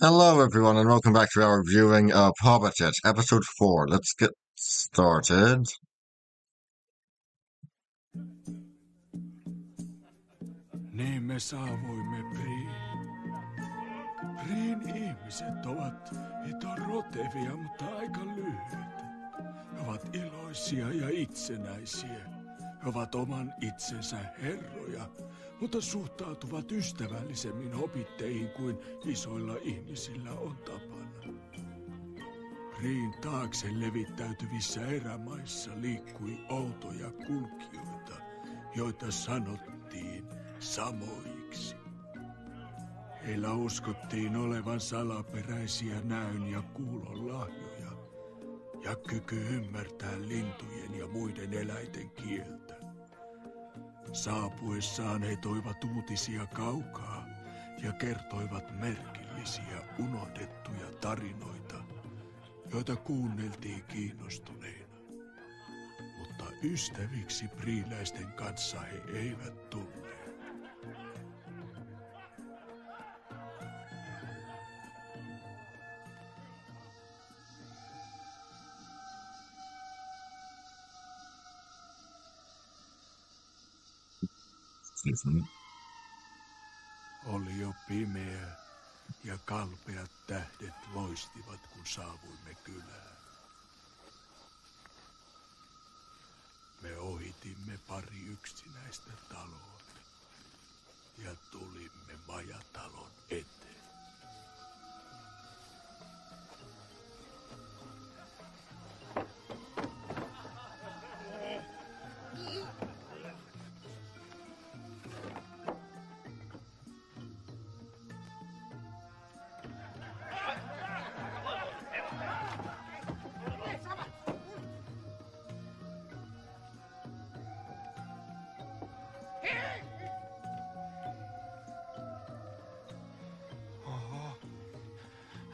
Hello, everyone, and welcome back to our viewing of Hobbit, episode 4. Let's get started. Niin me saavuimme Briin. Briin ihmiset ovat hito rotevia, mutta aika lyhyitä. He ovat iloisia ja itsenäisiä. He ovat oman itsensä herroja, mutta suhtautuvat ystävällisemmin hobitteihin kuin isoilla ihmisillä on tapana. Briin taakse levittäytyvissä erämaissa liikkui outoja kulkijoita, joita sanottiin samoiksi. Heillä uskottiin olevan salaperäisiä näön ja kuulon lahjoja ja kyky ymmärtää lintujen ja muiden eläinten kieltä. Saapuessaan he toivat uutisia kaukaa ja kertoivat merkillisiä unohdettuja tarinoita, joita kuunneltiin kiinnostuneina. Mutta ystäviksi briiläisten kanssa he eivät tulleet. Oli jo pimeä ja kalpeat tähdet loistivat, kun saavuimme kylään. Me ohitimme pari yksinäistä taloa ja tulimme majatalon eteen.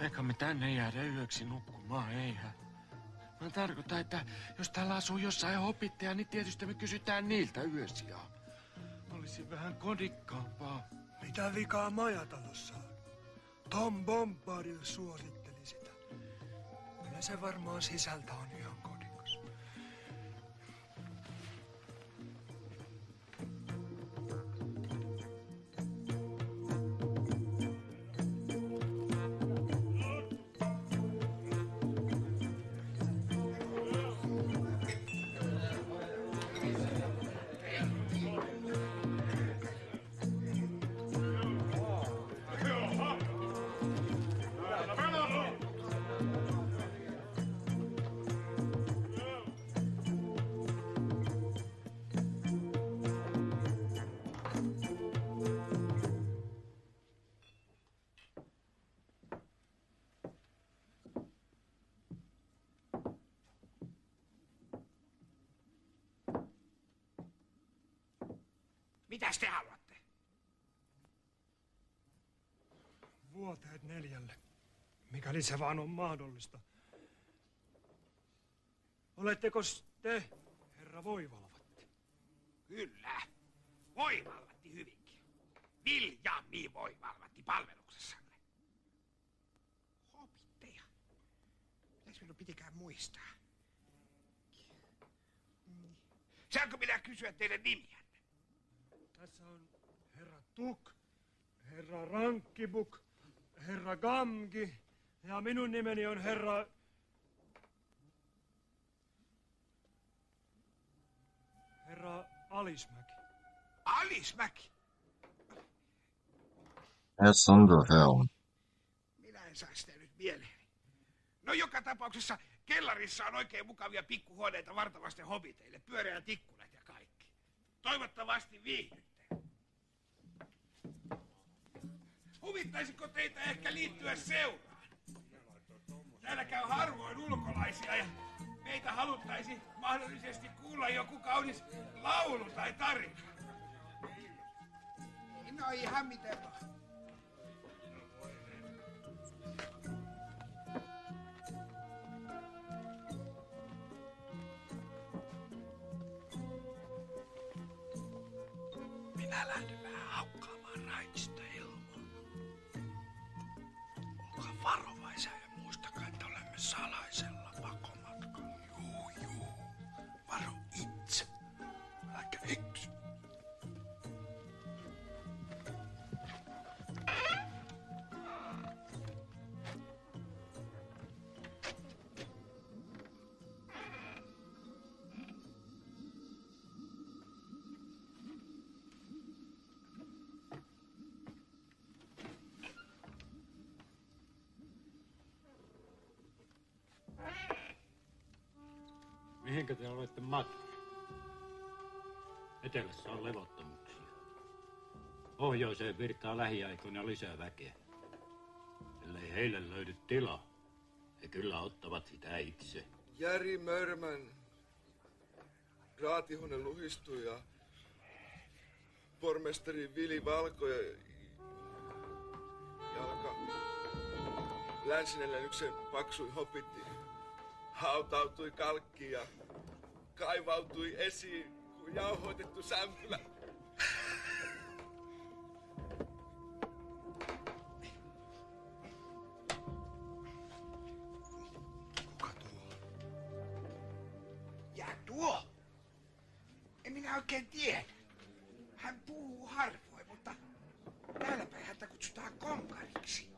Eikä me tänne jäädä yöksi nukkumaan, eihän. Mä tarkoitan, että jos täällä asuu jossain hobitteja, niin tietysti me kysytään niiltä yösiä. Olisi vähän kodikkaampaa. Mitä vikaa majatalossa on? Tom Bombadil suositteli sitä. Kyllä se varmaan sisältä on ihan kodikas. Mitäs te haluatte? Vuoteet 4, mikäli se vaan on mahdollista. Oletteko te, herra Voivalvatti? Kyllä. Voivalvatti hyvinkin. Viljami Voivalvatti palveluksessanne. Hobitteja. Mitäs minun pitikään muistaa? Saanko minä kysyä teidän nimiänne? Tässä on herra Tuk, herra Rankkibuk, herra Gamgi ja minun nimeni on herra... Herra Alismäki. Alismäki? Yes, Underhelm. Minä en saa sitä nyt mieleeni. No joka tapauksessa kellarissa on oikein mukavia pikkuhuoneita vartavasten hobiteille, pyöreät ikkunat ja kaikki. Toivottavasti viihdytte. Huvittaisiko teitä ehkä liittyä seuraan? Täällä käy harvoin ulkolaisia ja meitä haluttaisi mahdollisesti kuulla joku kaunis laulu tai tarina. No ihan miten vaan. Minä lähden vähän haukkaamaan raitista ilmoa. Mihinkä te olette matkassa? Etelässä on levottomuuksia. Pohjoiseen virtaa lähiaikoina lisää väkeä. Ellei heille löydy tilaa, he kyllä ottavat sitä itse. Jari Mörmän raatihuone luhistui ja pormestari Vili Valko ja jalka Länsinelänyksen paksui hopitti hautautui kalkkiin ja kaivautui esiin kuin jauhoitettu sämpylä. Kuka tuo? Ja tuo? En minä oikein tiedä. Hän puhuu harvoin, mutta täällä päin häntä kutsutaan konkariksi.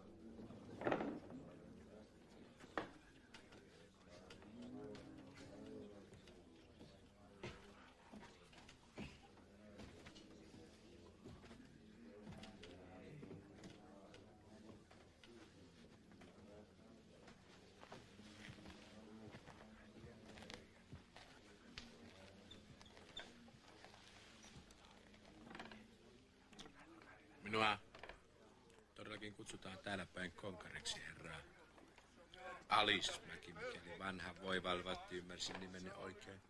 Minua todellakin kutsutaan täällä päin konkariksi, herraa. Alismäki, mikäli vanha voi valvatti, ymmärsin nimenne oikein.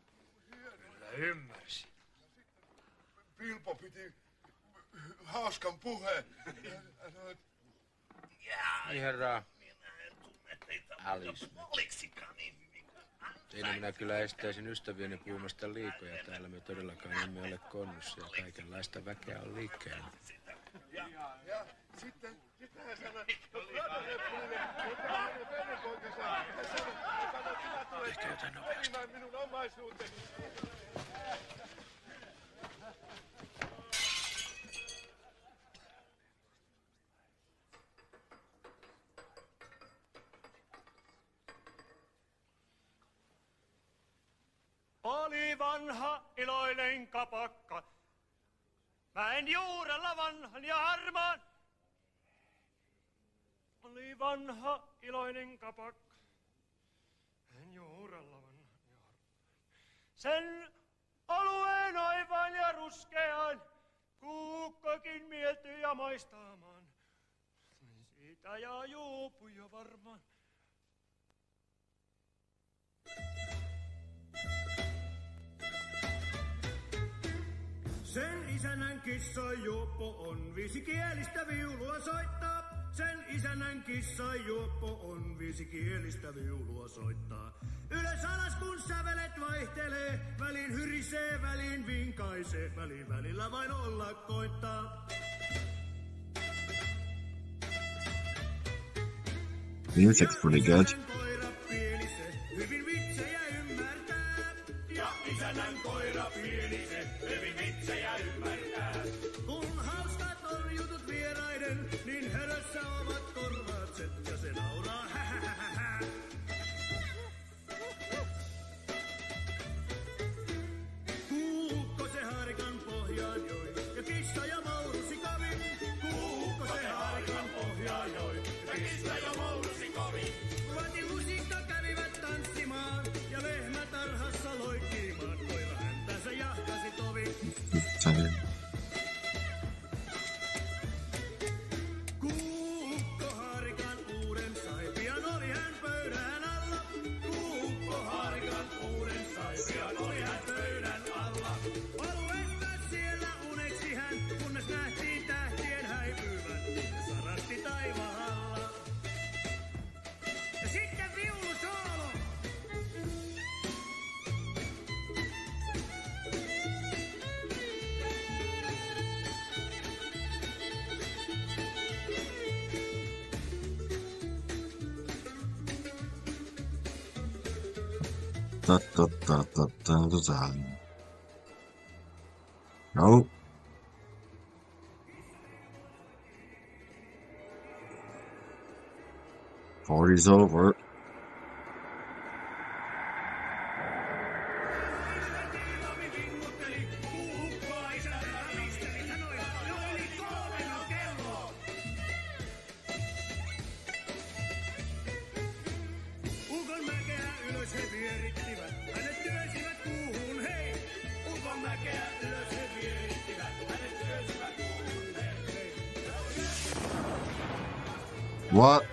Kyllä ymmärsin. Pilpo piti hauskan puheen. Niin, herraa. Alismäki. Siinä minä kyllä estäisin ystävieni puhumasta liikoja. Täällä me todellakaan emme ole konnussa ja kaikenlaista väkeä on liikkeellä. Ja sitten hän sanoi, Tehkää jotain nopeasti. minun omaisuuteni. Oli vanha iloinen kapakka. Mäen juurella vanhan ja harmaan. Oli vanha iloinen kapakka. Mäen juurella vanhan ja harmaan. Sen alueen aivan ja ruskean kuukkokin mieltyi ja maistamaan. Siitä ja juopui jo varmaan. Sen isännän kissa juoppo on viisikielistä viulua soittaa. Sen isännän kissa juoppo on viisikielistä viulua soittaa. Ylös alas kun sävelet vaihtelee, välin hyrisee, välin vinkaisee, välillä vain olla koittaa. Music's pretty good. Koira pieni se, hyvin vitsejä ymmärtää. Ja isännän koira pieni se, hyvin vitsejä ymmärtää. Kun hauskat on jutut vieraiden, niin hörössä ovat korvaukset ja se nauraa hähähähä. Kuukko se haarikan pohjaan joi ja kissa ja mourusi kovin. Kuukko se haarikan pohjaan joi ja kissa ja mourusi kovin. Vatilusikka kävivät tanssimaan ja lehmä tarhassa loikkimaan. Koira häntänsä jahtasi tovin. Kuukko haarikan uuden sai, pian oli hän pöydän alla. Kuukko haarikan uuden sai, pian oli hän pöydän alla. Alueesta siellä uneksi hän, kunnes nähtiin tähtien häipyvän ja sarasti taivaalla. Ja sitten viulusoolo. No. Party's over. Ukon mäkeä ylös he vierittivät, hänet työsivät. What?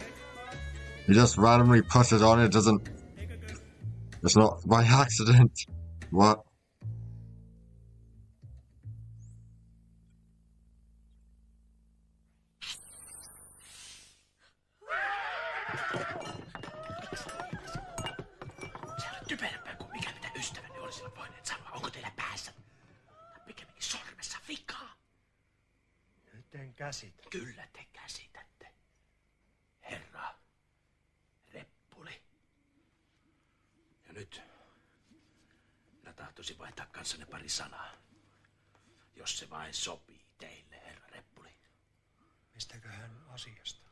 You just randomly push it on, it doesn't... It's not by accident. What? Se on typerämpää kuin mikä mitä ystäväni olisivat voineet sanoa. Onko teillä päässä? Pikemminkin sormessa vikaa. Nyt en käsitä. Kyllä te käsitätte. Herra Reppuli. Ja nyt minä tahtoisin vaihtaa kanssanne pari sanaa. Jos se vain sopii teille, herra Reppuli. Mistäköhän asiasta?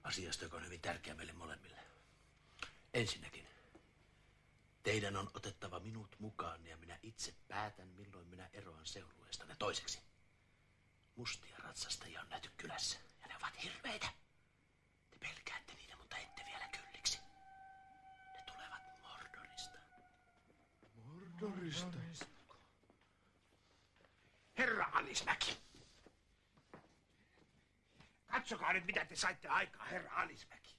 Asiasta, joka on hyvin tärkeä meille molemmille. Ensinnäkin, teidän on otettava minut mukaan ja minä itse päätän, milloin minä eroan seurueestanne. Toiseksi, mustia ratsastajia on nähty kylässä ja ne ovat hirveitä. Te pelkäätte niitä, mutta ette vielä kylliksi. Ne tulevat Mordorista. Mordorista? Herra Alismäki. Katsokaa nyt, mitä te saitte aikaa, herra Alismäki.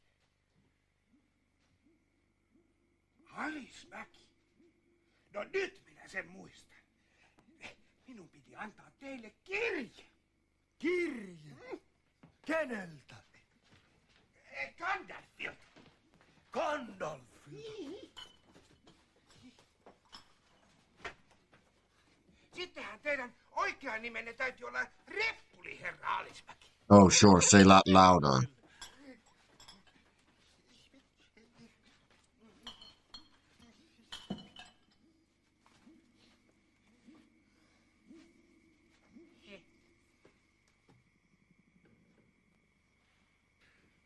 Alismäki? No nyt minä sen muistan. Minun piti antaa teille kirje. Kirje? Keneltä? Gandalfilta. Gandalfilta? Sittenhän teidän oikean nimenne täytyy olla Reppuli, herra Alismäki. Oh, sure, say that louder.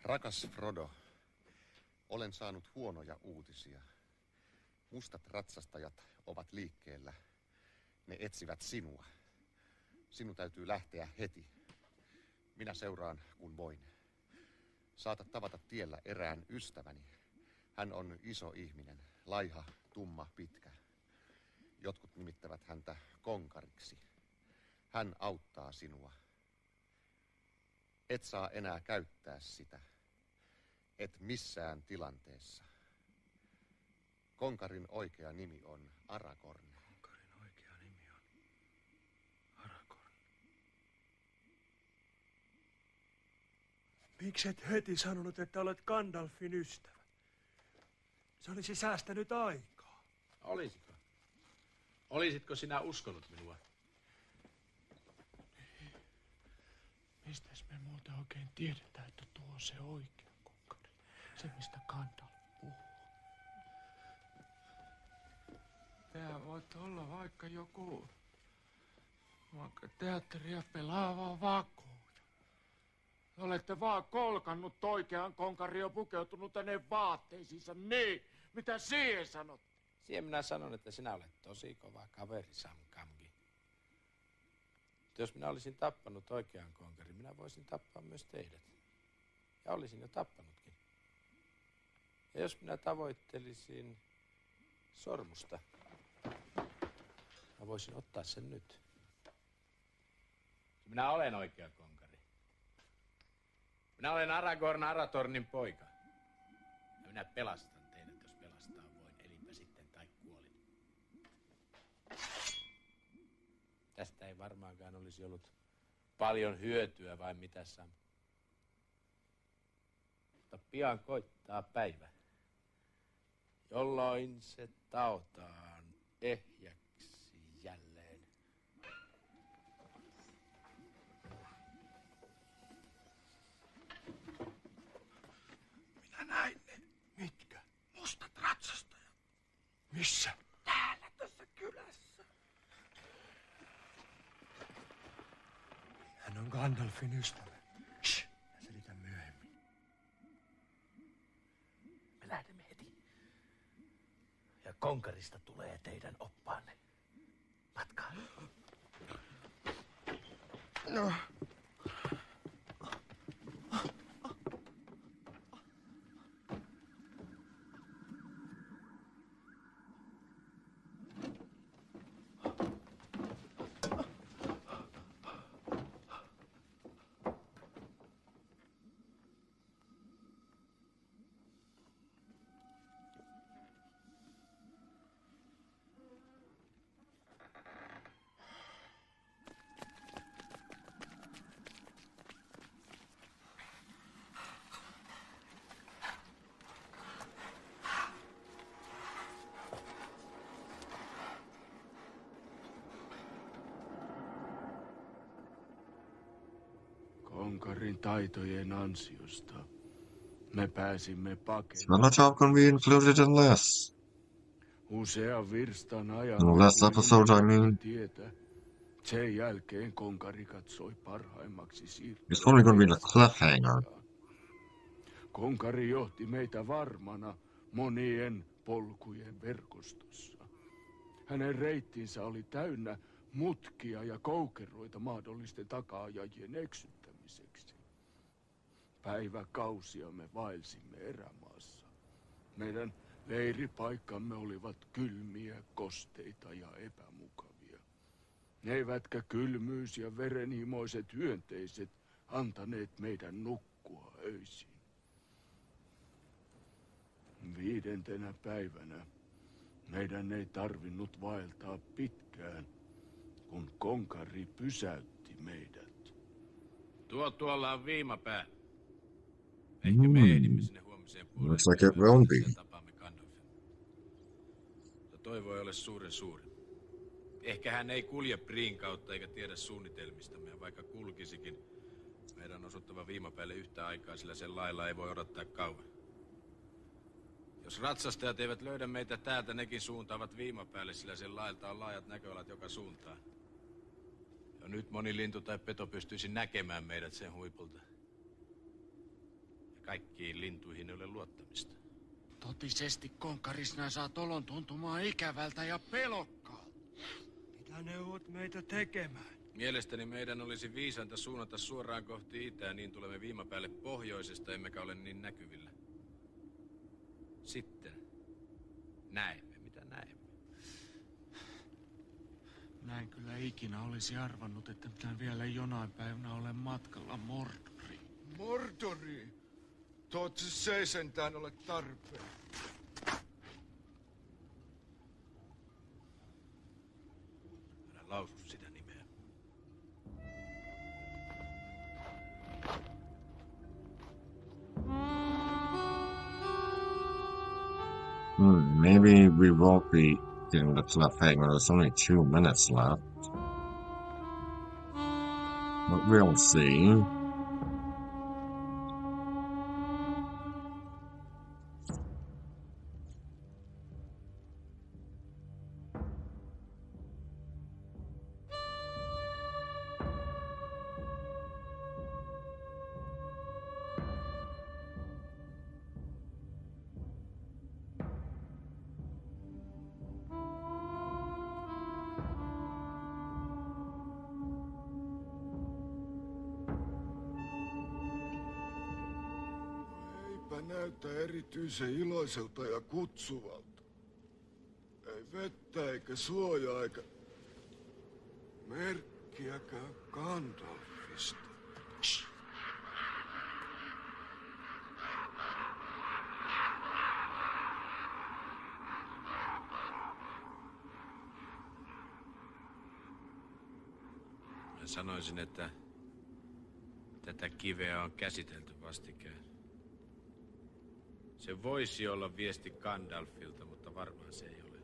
Rakas Frodo, olen saanut huonoja uutisia. Mustat ratsastajat ovat liikkeellä. Ne etsivät sinua. Sinun täytyy lähteä heti. Minä seuraan, kun voin. Saatat tavata tiellä erään ystäväni. Hän on iso ihminen, laiha, tumma, pitkä. Jotkut nimittävät häntä konkariksi. Hän auttaa sinua. Et saa enää käyttää sitä. Et missään tilanteessa. Konkarin oikea nimi on Aragorn. Konkarin oikea nimi on Aragorn. Miksi et heti sanonut, että olet Gandalfin ystävä? Se olisi säästänyt aikaa. Olisiko? Olisitko sinä uskonut minua? Mistäs me muuten oikein tiedetään, että tuo on se oikea konkari? Se, mistä Gandalf puhuu. Tää voit olla vaikka joku teatteria pelaava vakuuja. Olette vaan kolkannut oikean konkarin ja pukeutunut hänen vaatteisiinsa niin. Mitä siihen sanot? Siihen minä sanon, että sinä olet tosi kova kaveri, Sam Gamgee. Jos minä olisin tappanut oikean konkarin, minä voisin tappaa myös teidät. Ja olisin jo tappanutkin. Ja jos minä tavoittelisin sormusta, mä voisin ottaa sen nyt. Minä olen oikea konkari. Minä olen Aragorn Arathornin poika. Ja minä pelastan teidät, jos pelastaa voin, elinpä sitten tai kuolin. Tästä ei varmaankaan olisi ollut paljon hyötyä, vai mitä, Sam? Mutta pian koittaa päivä, jolloin se taotaan ehjäksi jälleen. Minä näin ne. Mitkä? Mustat ratsastajat. Missä? Täällä tässä kylässä. Hän on Gandalfin ystävä. Shh, mä selitän myöhemmin. Me lähdemme heti. Ja konkarista tulee teidän oppaanne. Matkaan. No. Konkarin taitojen ansiosta me pääsimme So let's how can we include it in less? usean virstan ajan No, last episode, I mean. tietä. Sen jälkeen Konkari katsoi parhaimmaksi siirtyä. It's only gonna be the cliffhanger. Konkari johti meitä varmana monien polkujen verkostossa. Hänen reittinsä oli täynnä mutkia ja koukeroita mahdollisten taka-ajajien eksyttämiseksi. Päiväkausia me vaelsimme erämaassa. Meidän leiripaikkamme olivat kylmiä, kosteita ja epämukavia. Eivätkä kylmyys ja verenhimoiset hyönteiset antaneet meidän nukkua öisin. 5. päivänä meidän ei tarvinnut vaeltaa pitkään, kun Konkari pysäytti meidät. Tuolla on viimapää. Ehkä me ehdimme sinne huomiseen puoleen. Looks like it won't be. Tapaamme Gandalfin. Mutta toivo ei ole suuren suuri. Ehkä hän ei kulje Briin kautta eikä tiedä suunnitelmistamme, ja vaikka kulkisikin, meidän on osuttava viimapäälle yhtä aikaa, sillä sen lailla ei voi odottaa kauan. Jos ratsastajat eivät löydä meitä täältä, nekin suuntaavat viimapäälle, sillä sen lailta on laajat näköalat joka suuntaan. Ja nyt moni lintu tai peto pystyisi näkemään meidät sen huipulta. Ja kaikkiin lintuihin ei ole luottamista. Totisesti, Konkari, sinä saat olon tuntumaan ikävältä ja pelokkaalta. Mitä neuvot meitä tekemään? Mielestäni meidän olisi viisainta suunnata suoraan kohti itää, niin tulemme viimapäälle pohjoisesta, emmekä ole niin näkyvillä. Sitten näemme, mitä näemme. Näin kyllä ikinä olisi arvannut, että minä vielä jonain päivänä olen matkalla Mordoriin. Mordori? Toivottavasti se ei sentään ole tarpeen. Älä lausu sitä nimeä. Maybe we won't be getting the cliffhanger. There's only 2 minutes left. But we'll see. Eipä näytä erityisen iloiselta ja kutsuvalta. Ei vettä eikä suojaa eikä merkkiäkään Gandalfista. Mä sanoisin, että tätä kiveä on käsitelty vastikään. Se voisi olla viesti Gandalfilta, mutta varmaan se ei ole.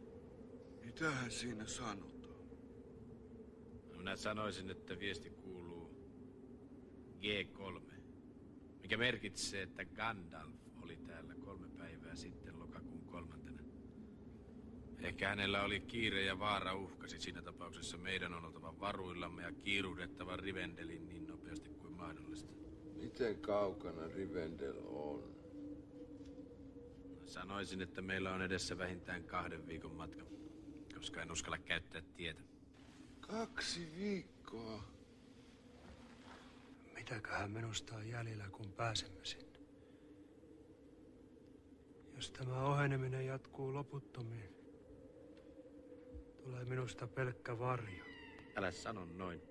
Mitähän siinä sanotaan? Minä sanoisin, että viesti kuuluu G3, mikä merkitsee, että Gandalf oli täällä 3 päivää sitten lokakuun 3. Ehkä hänellä oli kiire ja vaara uhkasi. Siinä tapauksessa meidän on oltava varuillamme ja kiiruhdettava Rivendelin niin nopeasti kuin mahdollista. Miten kaukana Rivendell on? Sanoisin, että meillä on edessä vähintään 2 viikon matka, koska en uskalla käyttää tietä. 2 viikkoa? Mitäköhän minusta on jäljellä, kun pääsemme sinne? Jos tämä oheneminen jatkuu loputtomiin, tulee minusta pelkkä varjo. Älä sano noin.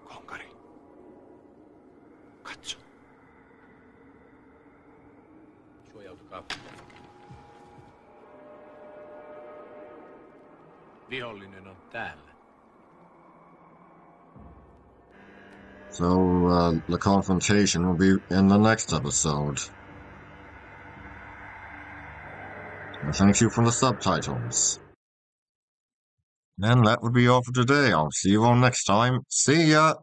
Konkari. Katso. Suojautukaa. Vihollinen on täällä. So, the confrontation will be in the next episode. Thank you for the subtitles. And that would be all for today. I'll see you all next time. See ya!